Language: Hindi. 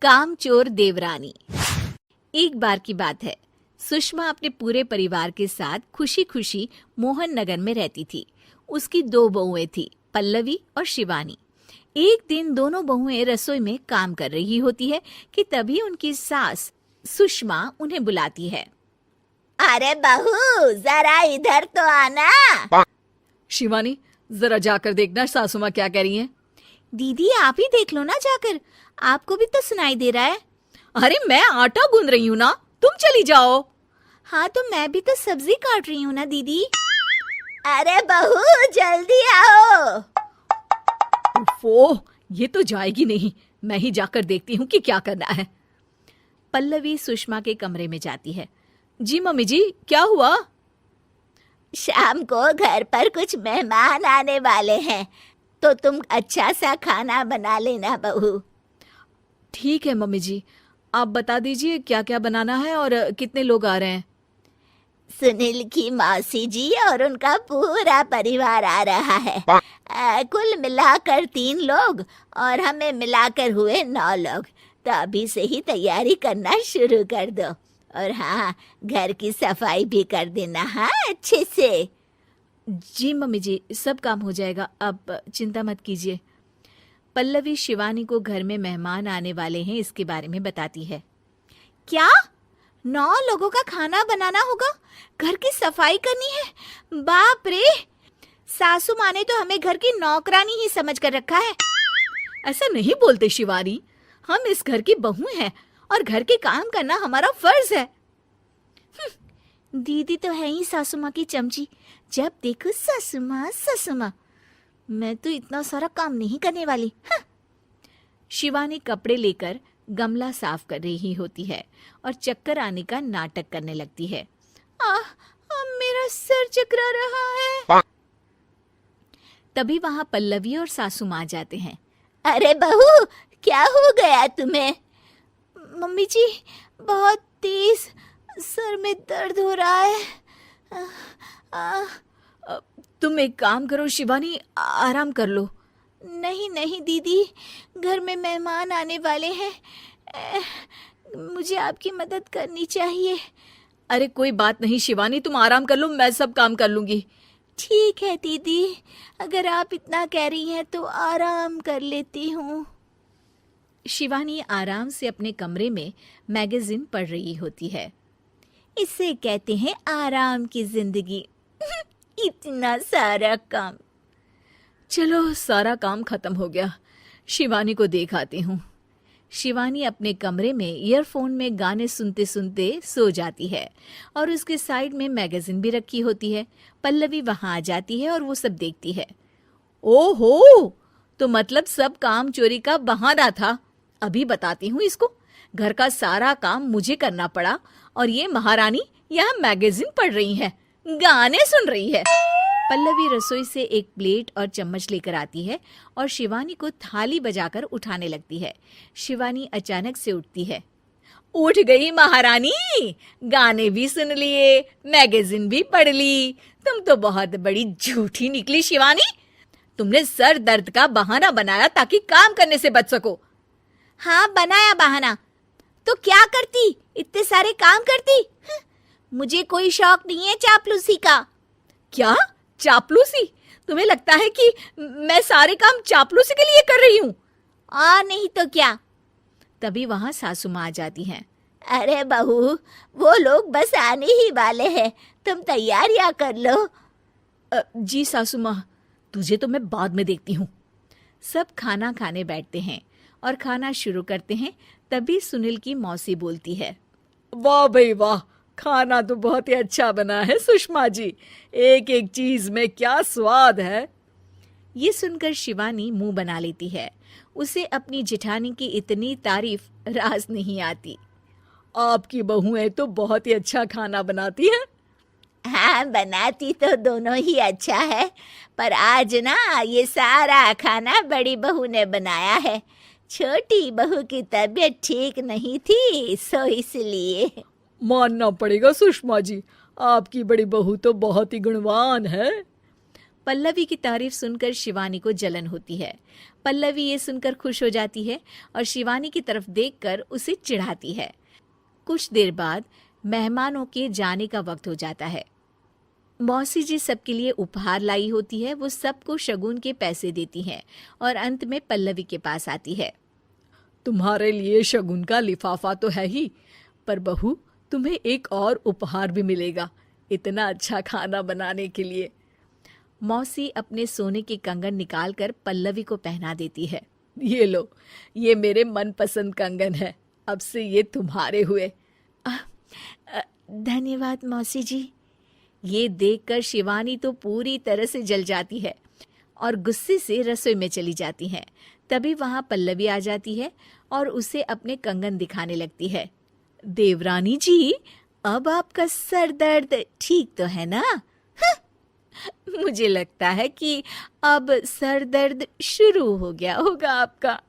कामचोर देवरानी। एक बार की बात है, सुषमा अपने पूरे परिवार के साथ खुशी खुशी मोहन नगर में रहती थी। उसकी 2 बहुएं थी, पल्लवी और शिवानी। एक दिन दोनों बहुएं रसोई में काम कर रही होती है कि तभी उनकी सास सुषमा उन्हें बुलाती है। अरे बहू, जरा इधर तो आना। शिवानी, जरा जाकर देखना सासू माँ क्या कह रही हैं। दीदी आप ही देख लो ना जाकर, आपको भी तो सुनाई दे रहा है। अरे मैं आटा गूंद रही हूँ ना, तुम चली जाओ। हाँ तो मैं भी तो सब्जी काट रही हूँ ना दीदी। अरे बहू जल्दी आओ। ओह, ये तो जाएगी नहीं, मैं ही जाकर देखती हूँ कि क्या करना है। पल्लवी सुषमा के कमरे में जाती है। जी मम्मी जी, क्या हुआ? शाम को घर पर कुछ मेहमान आने वाले हैं, तो तुम अच्छा सा खाना बना लेना बहू। ठीक है मम्मी जी, आप बता दीजिए क्या क्या बनाना है और कितने लोग आ रहे हैं। सुनील की मौसी जी और उनका पूरा परिवार आ रहा है। कुल मिलाकर 3 लोग और हमें मिलाकर हुए 9 लोग। तो अभी से ही तैयारी करना शुरू कर दो। और हाँ, घर की सफाई भी कर देना, हाँ अच्छे से। जी मम्मी जी, सब काम हो जाएगा, आप चिंता मत कीजिए। पल्लवी शिवानी को घर में मेहमान आने वाले हैं इसके बारे में बताती है। क्या 9 लोगों का खाना बनाना होगा, घर की सफाई करनी है? बाप रे, सासू माँ ने तो हमें घर की नौकरानी ही समझ कर रखा है। ऐसा नहीं बोलते शिवानी, हम इस घर की बहू हैं और घर के काम करना हमारा फर्ज है। दीदी तो है ही सासू माँ की चमची, जब देखो सासू माँ सासू माँ। मैं तो इतना सारा काम नहीं करने वाली। शिवानी कपड़े लेकर गमला साफ कर रही होती है और चक्कर आने का नाटक करने लगती है। मेरा सर चकरा रहा है। तभी वहां पल्लवी और सासू माँ जाते हैं। अरे बहू, क्या हो गया तुम्हें? मम्मी जी, बहुत तेज सर में दर्द हो रहा है। तुम एक काम करो शिवानी, आराम कर लो। नहीं नहीं दीदी, घर में मेहमान आने वाले हैं, मुझे आपकी मदद करनी चाहिए। अरे कोई बात नहीं शिवानी, तुम आराम कर लो, मैं सब काम कर लूंगी। ठीक है दीदी, अगर आप इतना कह रही हैं तो आराम कर लेती हूँ। शिवानी आराम से अपने कमरे में मैगजीन पढ़ रही होती है। इसे कहते हैं आराम की जिंदगी। इतना सारा काम। चलो सारा काम खत्म हो गया, शिवानी को देख आती हूँ। शिवानी अपने कमरे में ईयरफोन में गाने सुनते सुनते सो जाती है और उसके साइड में मैगजीन भी रखी होती है। पल्लवी वहां आ जाती है और वो सब देखती है। ओहो, तो मतलब सब काम चोरी का बहाना था। अभी बताती हूँ इसको। घर का सारा काम मुझे करना पड़ा और ये महारानी यहाँ मैगजीन पढ़ रही है, गाने सुन रही है। पल्लवी रसोई से एक प्लेट और चम्मच लेकर आती है और शिवानी को थाली बजाकर उठाने लगती है। शिवानी अचानक से उठती है। उठ गई महारानी, गाने भी सुन लिए, मैगजीन भी पढ़ ली। तुम तो बहुत बड़ी झूठी निकली शिवानी। तुमने सर दर्द का बहाना बनाया ताकि काम करने से बच सको। हाँ बनाया बहाना, तो क्या करती, इतने सारे काम करती। मुझे कोई शौक नहीं है चापलूसी का। क्या चापलूसी? तुम्हें लगता है कि मैं सारे काम चापलूसी के लिए कर रही हूँ? और नहीं तो क्या। तभी वहां सासू माँ आ जाती हैं। अरे बहू, वो लोग बस आने ही वाले हैं, तुम तैयारियां कर लो। जी सासू माँ, तुझे तो मैं बाद में देखती हूँ। सब खाना खाने बैठते हैं और खाना शुरू करते हैं। तभी सुनील की मौसी बोलती है। वाह भाई वाह, खाना तो बहुत ही अच्छा बना है सुषमा जी, एक एक चीज में क्या स्वाद है। ये सुनकर शिवानी मुंह बना लेती है। उसे अपनी जेठानी की इतनी तारीफ रास नहीं आती। आपकी बहुएं तो बहुत ही अच्छा खाना बनाती हैं। हाँ, बनाती तो दोनों ही अच्छा है, पर आज ना ये सारा खाना बड़ी बहू ने बनाया है। छोटी बहू की तबीयत ठीक नहीं थी, सो इसलिए। मानना पड़ेगा सुषमा जी, आपकी बड़ी बहू तो बहुत ही गुणवान है। पल्लवी की तारीफ सुनकर शिवानी को जलन होती है, पल्लवी ये सुनकर खुश हो जाती है और शिवानी की तरफ देखकर उसे चिढ़ाती है। कुछ देर बाद मेहमानों के जाने का वक्त हो जाता है। मौसी जी सबके लिए उपहार लाई होती है। वो सबको शगुन के पैसे देती हैं और अंत में पल्लवी के पास आती है। तुम्हारे लिए शगुन का लिफाफा तो है ही, पर बहू तुम्हें एक और उपहार भी मिलेगा इतना अच्छा खाना बनाने के लिए। मौसी अपने सोने के कंगन निकालकर पल्लवी को पहना देती है। ये लो, ये मेरे मनपसंद कंगन है, अब से ये तुम्हारे हुए। धन्यवाद मौसी जी। ये देखकर शिवानी तो पूरी तरह से जल जाती है और गुस्से से रसोई में चली जाती है। तभी वहां पल्लवी आ जाती है और उसे अपने कंगन दिखाने लगती है। देवरानी जी, अब आपका सर दर्द ठीक तो है ना? मुझे लगता है कि अब सर दर्द शुरू हो गया होगा आपका।